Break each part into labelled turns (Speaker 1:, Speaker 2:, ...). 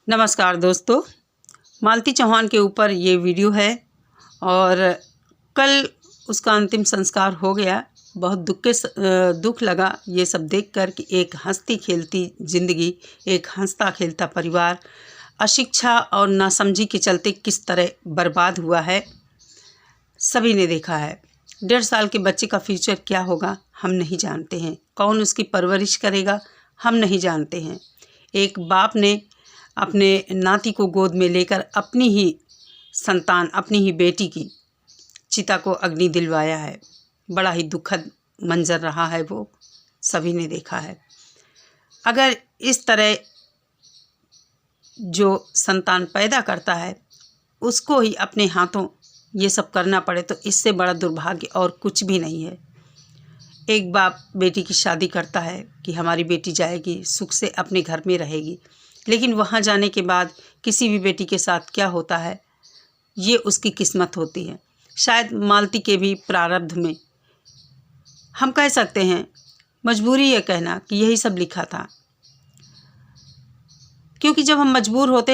Speaker 1: नमस्कार दोस्तों, मालती चौहान के ऊपर ये वीडियो है और कल उसका अंतिम संस्कार हो गया। बहुत दुख लगा ये सब देखकर कि एक हंसती खेलती ज़िंदगी, एक हंसता खेलता परिवार अशिक्षा और नासमझी के चलते किस तरह बर्बाद हुआ है, सभी ने देखा है। 1.5 साल के बच्चे का फ्यूचर क्या होगा हम नहीं जानते हैं, कौन उसकी परवरिश करेगा हम नहीं जानते हैं। एक बाप ने अपने नाती को गोद में लेकर अपनी ही संतान, अपनी ही बेटी की चिता को अग्नि दिलवाया है। बड़ा ही दुखद मंजर रहा है, वो सभी ने देखा है। अगर इस तरह जो संतान पैदा करता है उसको ही अपने हाथों ये सब करना पड़े तो इससे बड़ा दुर्भाग्य और कुछ भी नहीं है। एक बाप बेटी की शादी करता है कि हमारी बेटी जाएगी, सुख से अपने घर में रहेगी, लेकिन वहाँ जाने के बाद किसी भी बेटी के साथ क्या होता है ये उसकी किस्मत होती है। शायद मालती के भी प्रारब्ध में हम कह सकते हैं, मजबूरी है कहना कि यही सब लिखा था, क्योंकि जब हम मजबूर होते,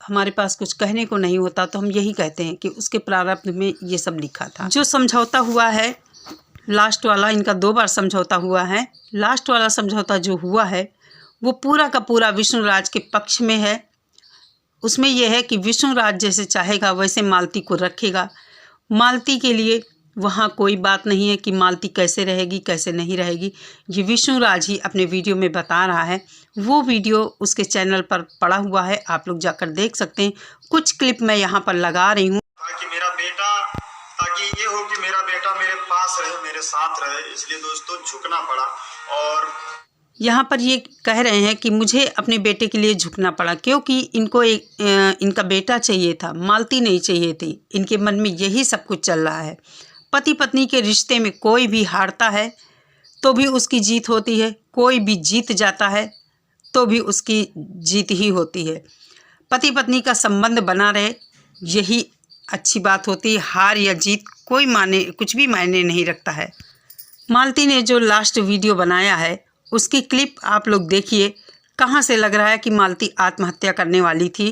Speaker 1: हमारे पास कुछ कहने को नहीं होता तो हम यही कहते हैं कि उसके प्रारब्ध में ये सब लिखा था। जो समझौता हुआ है लास्ट वाला, इनका 2 बार समझौता हुआ है। लास्ट वाला समझौता जो हुआ है वो पूरा का पूरा विष्णुराज के पक्ष में है। उसमें यह है कि विष्णुराज जैसे चाहेगा वैसे मालती को रखेगा। मालती के लिए वहाँ कोई बात नहीं है कि मालती कैसे रहेगी कैसे नहीं रहेगी, ये विष्णुराज ही अपने वीडियो में बता रहा है। वो वीडियो उसके चैनल पर पड़ा हुआ है, आप लोग जाकर देख सकते हैं। कुछ क्लिप मैं यहाँ पर लगा रही हूँ
Speaker 2: ताकि ये हो कि मेरा बेटा मेरे पास रहे, मेरे साथ रहे, इसलिए दोस्तों झुकना पड़ा। और
Speaker 1: यहाँ पर ये कह रहे हैं कि मुझे अपने बेटे के लिए झुकना पड़ा, क्योंकि इनको इनका बेटा चाहिए था, मालती नहीं चाहिए थी। इनके मन में यही सब कुछ चल रहा है। पति पत्नी के रिश्ते में कोई भी हारता है तो भी उसकी जीत होती है, कोई भी जीत जाता है तो भी उसकी जीत ही होती है। पति पत्नी का संबंध बना रहे यही अच्छी बात होती है। हार या जीत कुछ भी मायने नहीं रखता है। मालती ने जो लास्ट वीडियो बनाया है उसकी क्लिप आप लोग देखिए। कहाँ से लग रहा है कि मालती आत्महत्या करने वाली थी,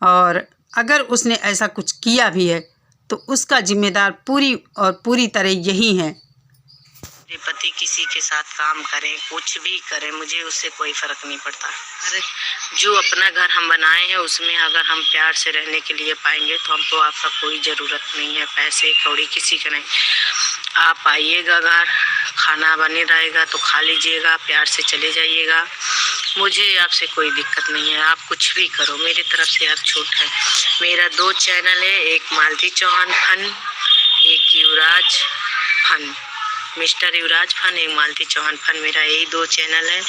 Speaker 1: और अगर उसने ऐसा कुछ किया भी है तो उसका जिम्मेदार पूरी तरह यही है।
Speaker 3: मेरे पति किसी के साथ काम करें, कुछ भी करें, मुझे उससे कोई फर्क नहीं पड़ता। अरे जो अपना घर हम बनाए हैं उसमें अगर हम प्यार से रहने के लिए पाएंगे तो हमको आपका कोई ज़रूरत नहीं है, पैसे कौड़ी किसी का नहीं। आप आइएगा, घर खाना बने रहेगा तो खा लीजिएगा, प्यार से चले जाइएगा। मुझे आपसे कोई दिक्कत नहीं है, आप कुछ भी करो, मेरी तरफ से आप छूट है। मेरा 2 चैनल है, एक मालती चौहान फन, एक युवराज फन, मिस्टर युवराज फन, एक मालती चौहान फन। मेरा यही 2 चैनल है,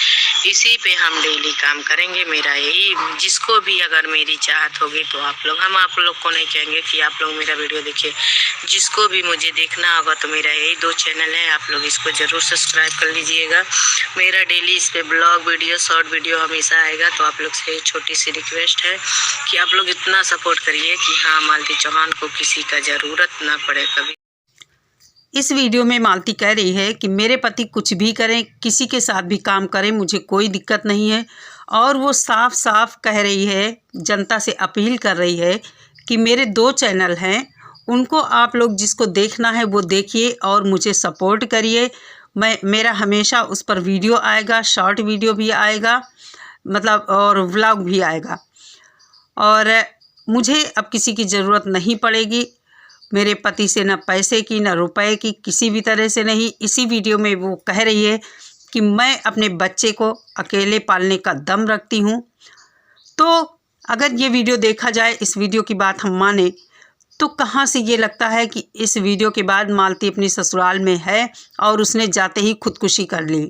Speaker 3: इसी पे हम डेली काम करेंगे। मेरा यही, जिसको भी अगर मेरी चाहत होगी तो आप लोग को नहीं कहेंगे कि आप लोग मेरा वीडियो देखिए, जिसको भी मुझे देखना होगा तो मेरा यही 2 चैनल है, आप लोग इसको ज़रूर सब्सक्राइब कर लीजिएगा। मेरा डेली इस पर ब्लॉग वीडियो, शॉर्ट वीडियो हमेशा आएगा। तो आप लोग से छोटी सी रिक्वेस्ट है कि आप लोग इतना सपोर्ट करिए कि हाँ, मालती चौहान को किसी का ज़रूरत ना पड़े कभी।
Speaker 1: इस वीडियो में मालती कह रही है कि मेरे पति कुछ भी करें, किसी के साथ भी काम करें, मुझे कोई दिक्कत नहीं है। और वो साफ साफ कह रही है, जनता से अपील कर रही है कि मेरे 2 चैनल हैं, उनको आप लोग जिसको देखना है वो देखिए और मुझे सपोर्ट करिए। मेरा हमेशा उस पर वीडियो आएगा, शॉर्ट वीडियो भी आएगा, मतलब और व्लॉग भी आएगा। और मुझे अब किसी की ज़रूरत नहीं पड़ेगी, मेरे पति से न पैसे की न रुपए की, किसी भी तरह से नहीं। इसी वीडियो में वो कह रही है कि मैं अपने बच्चे को अकेले पालने का दम रखती हूँ। तो अगर ये वीडियो देखा जाए, इस वीडियो की बात हम माने, तो कहाँ से ये लगता है कि इस वीडियो के बाद मालती अपनी ससुराल में है और उसने जाते ही खुदकुशी कर ली।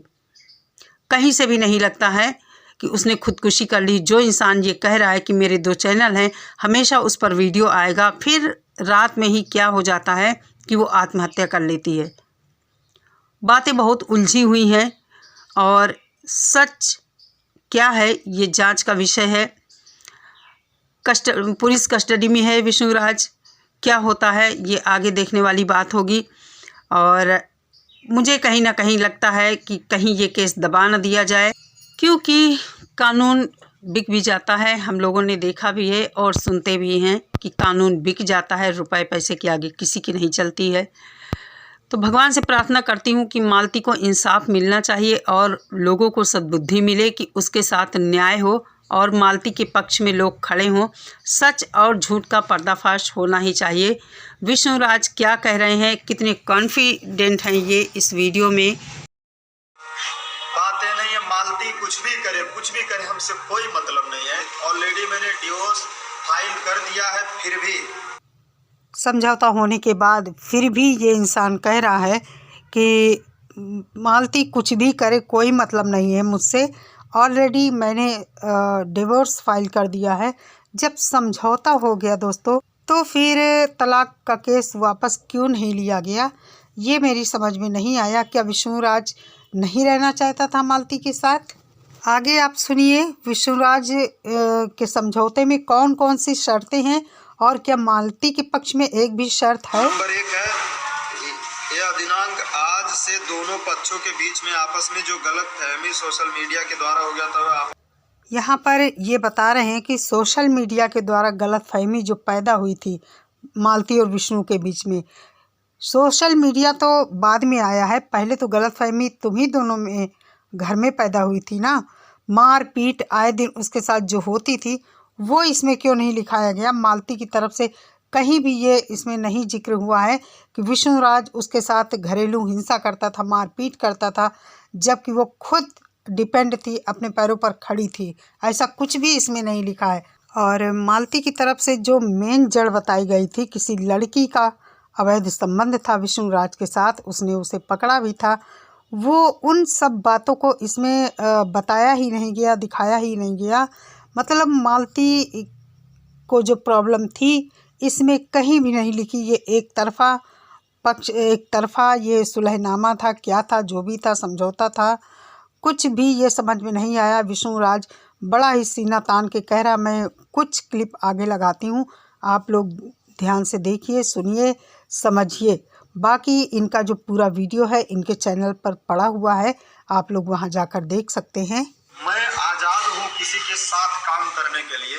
Speaker 1: कहीं से भी नहीं लगता है कि उसने खुदकुशी कर ली। जो इंसान ये कह रहा है कि मेरे 2 चैनल हैं, हमेशा उस पर वीडियो आएगा, फिर रात में ही क्या हो जाता है कि वो आत्महत्या कर लेती है। बातें बहुत उलझी हुई हैं और सच क्या है ये जांच का विषय है। पुलिस कस्टडी में है विष्णुराज, क्या होता है ये आगे देखने वाली बात होगी। और मुझे कहीं ना कहीं लगता है कि कहीं ये केस दबा न दिया जाए, क्योंकि कानून बिक भी जाता है। हम लोगों ने देखा भी है और सुनते भी हैं कि कानून बिक जाता है, रुपए पैसे के आगे किसी की नहीं चलती है। तो भगवान से प्रार्थना करती हूँ कि मालती को इंसाफ मिलना चाहिए और लोगों को सद्बुद्धि मिले कि उसके साथ न्याय हो और मालती के पक्ष में लोग खड़े हों। सच और झूठ का पर्दाफाश होना ही चाहिए। विष्णुराज क्या कह रहे हैं, कितने कॉन्फिडेंट हैं ये इस वीडियो में।
Speaker 2: बातें नहीं है, मालती कुछ भी करे हमसे कोई मतलब नहीं है। ऑलरेडी मैंने डिवोर्स फाइल कर दिया है, फिर भी
Speaker 1: समझौता होने के बाद फिर भी ये इंसान कह रहा है कि मालती कुछ भी करे कोई मतलब नहीं है मुझसे। ऑलरेडी मैंने डिवोर्स फाइल कर दिया है। जब समझौता हो गया दोस्तों, तो फिर तलाक का केस वापस क्यों नहीं लिया गया, ये मेरी समझ में नहीं आया। क्या विष्णुराज नहीं रहना चाहता था मालती के साथ? आगे आप सुनिए विष्णुराज के समझौते में कौन कौन सी शर्तें हैं और क्या मालती के पक्ष में एक भी शर्त है।
Speaker 2: नंबर 1 है, यह दिनांक आज से दोनों पक्षों के बीच में आपस में जो गलतफहमी सोशल मीडिया के द्वारा हो गया था,
Speaker 1: यहाँ पर ये बता रहे हैं कि सोशल मीडिया के द्वारा गलतफहमी जो पैदा हुई थी मालती और विष्णु के बीच में, सोशल मीडिया तो बाद में आया है, पहले तो गलतफहमी तुम्हीं दोनों में घर में पैदा हुई थी ना। मार पीट आए दिन उसके साथ जो होती थी वो इसमें क्यों नहीं लिखाया गया? मालती की तरफ से कहीं भी ये इसमें नहीं जिक्र हुआ है कि विष्णुराज उसके साथ घरेलू हिंसा करता था, मारपीट करता था, जबकि वो खुद डिपेंड थी, अपने पैरों पर खड़ी थी। ऐसा कुछ भी इसमें नहीं लिखा है। और मालती की तरफ से जो मेन जड़ बताई गई थी, किसी लड़की का अवैध संबंध था विष्णुराज के साथ, उसने उसे पकड़ा भी था, वो उन सब बातों को इसमें बताया ही नहीं गया, दिखाया ही नहीं गया। मतलब मालती को जो प्रॉब्लम थी इसमें कहीं भी नहीं लिखी। ये एक तरफा ये सुलहनामा था, क्या था, जो भी था, समझौता था, कुछ भी ये समझ में नहीं आया। विष्णुराज बड़ा ही सीना तान के कह रहा। मैं कुछ क्लिप आगे लगाती हूँ, आप लोग ध्यान से देखिए, सुनिए, समझिए। बाकी इनका जो पूरा वीडियो है इनके चैनल पर पड़ा हुआ है, आप लोग वहाँ जाकर देख सकते हैं।
Speaker 2: मैं आज़ाद हूँ किसी के साथ काम करने के लिए,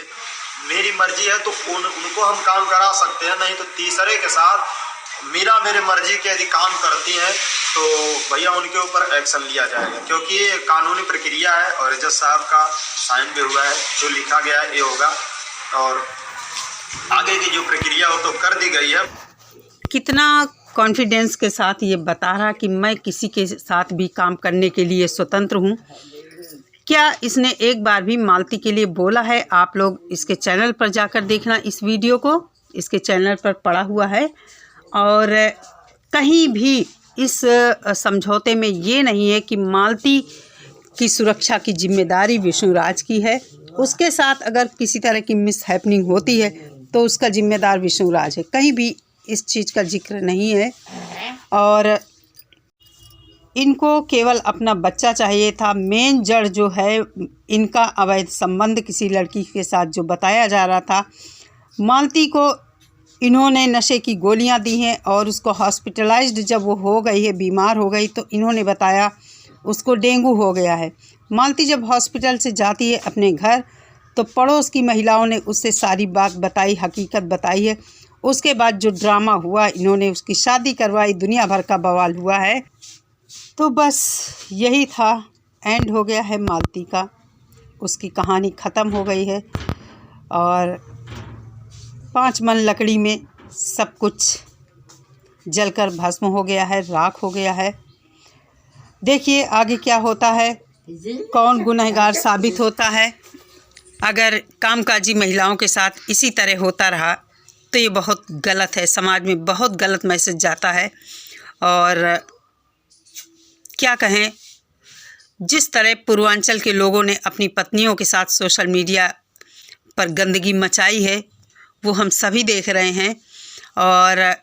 Speaker 2: मेरी मर्जी है तो उनको हम काम करा सकते हैं, नहीं तो तीसरे के साथ मेरे मर्जी के यदि काम करती हैं तो भैया उनके ऊपर एक्शन लिया जाएगा, क्योंकि ये कानूनी प्रक्रिया है और जज साहब का साइन भी हुआ है, जो लिखा गया है ये होगा और आगे की जो प्रक्रिया हो तो कर दी गई है।
Speaker 1: कितना कॉन्फिडेंस के साथ ये बता रहा कि मैं किसी के साथ भी काम करने के लिए स्वतंत्र हूँ। क्या इसने एक बार भी मालती के लिए बोला है? आप लोग इसके चैनल पर जाकर देखना, इस वीडियो को इसके चैनल पर पड़ा हुआ है। और कहीं भी इस समझौते में ये नहीं है कि मालती की सुरक्षा की जिम्मेदारी विष्णुराज की है। उसके साथ अगर किसी तरह की मिसहैपनिंग होती है तो उसका जिम्मेदार विष्णुराज है। कहीं भी इस चीज़ का जिक्र नहीं है। और इनको केवल अपना बच्चा चाहिए था। मेन जड़ जो है इनका अवैध संबंध किसी लड़की के साथ जो बताया जा रहा था। मालती को इन्होंने नशे की गोलियां दी हैं और उसको हॉस्पिटलाइज्ड जब वो हो गई है, बीमार हो गई, तो इन्होंने बताया उसको डेंगू हो गया है। मालती जब हॉस्पिटल से जाती है अपने घर तो पड़ोस की महिलाओं ने उससे सारी बात बताई, हकीकत बताई है। उसके बाद जो ड्रामा हुआ, इन्होंने उसकी शादी करवाई, दुनिया भर का बवाल हुआ है। तो बस यही था, एंड हो गया है मालती का, उसकी कहानी ख़त्म हो गई है और 5 मन लकड़ी में सब कुछ जलकर भस्म हो गया है, राख हो गया है। देखिए आगे क्या होता है, कौन गुनहगार साबित होता है। अगर कामकाजी महिलाओं के साथ इसी तरह होता रहा तो ये बहुत गलत है, समाज में बहुत गलत मैसेज जाता है। और क्या कहें, जिस तरह पूर्वांचल के लोगों ने अपनी पत्नियों के साथ सोशल मीडिया पर गंदगी मचाई है वो हम सभी देख रहे हैं। और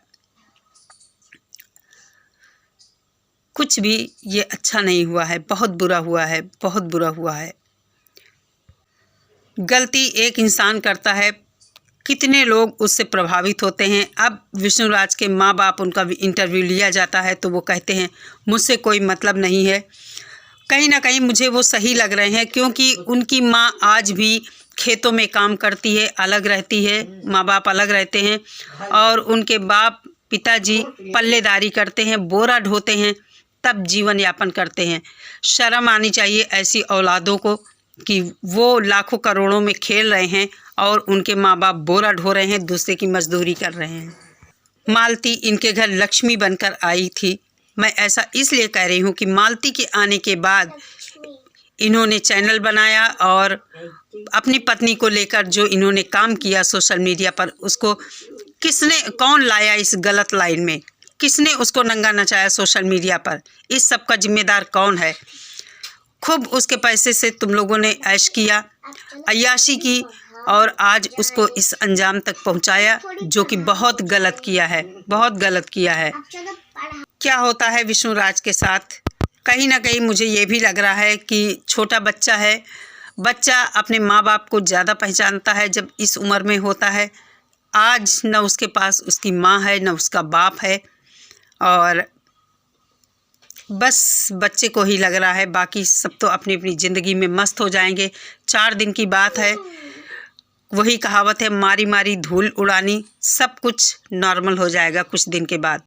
Speaker 1: कुछ भी ये अच्छा नहीं हुआ है, बहुत बुरा हुआ है, बहुत बुरा हुआ है। गलती एक इंसान करता है, कितने लोग उससे प्रभावित होते हैं। अब विष्णुराज के माँ बाप, उनका भी इंटरव्यू लिया जाता है तो वो कहते हैं मुझसे कोई मतलब नहीं है। कहीं ना कहीं मुझे वो सही लग रहे हैं, क्योंकि उनकी माँ आज भी खेतों में काम करती है, अलग रहती है, माँ बाप अलग रहते हैं, और उनके बाप पिताजी पल्लेदारी करते हैं, बोरा ढोते हैं, तब जीवन यापन करते हैं। शर्म आनी चाहिए ऐसी औलादों को कि वो लाखों करोड़ों में खेल रहे हैं और उनके माँ बाप बोरा ढो रहे हैं, दूसरे की मजदूरी कर रहे हैं। मालती इनके घर लक्ष्मी बनकर आई थी। मैं ऐसा इसलिए कह रही हूँ कि मालती के आने के बाद इन्होंने चैनल बनाया और अपनी पत्नी को लेकर जो इन्होंने काम किया सोशल मीडिया पर, उसको कौन लाया इस गलत लाइन में, किसने उसको नंगा नचाया सोशल मीडिया पर, इस सब का जिम्मेदार कौन है? खूब उसके पैसे से तुम लोगों ने ऐश किया, अय्याशी की, और आज उसको इस अंजाम तक पहुंचाया, जो कि बहुत गलत किया है, बहुत गलत किया है। क्या होता है विष्णुराज के साथ? कहीं ना कहीं मुझे ये भी लग रहा है कि छोटा बच्चा है, बच्चा अपने माँ बाप को ज़्यादा पहचानता है जब इस उम्र में होता है। आज न उसके पास उसकी माँ है, न उसका बाप है, और बस बच्चे को ही लग रहा है, बाकी सब तो अपनी अपनी ज़िंदगी में मस्त हो जाएंगे। 4 दिन की बात है, वही कहावत है, मारी मारी धूल उड़ानी, सब कुछ नॉर्मल हो जाएगा कुछ दिन के बाद।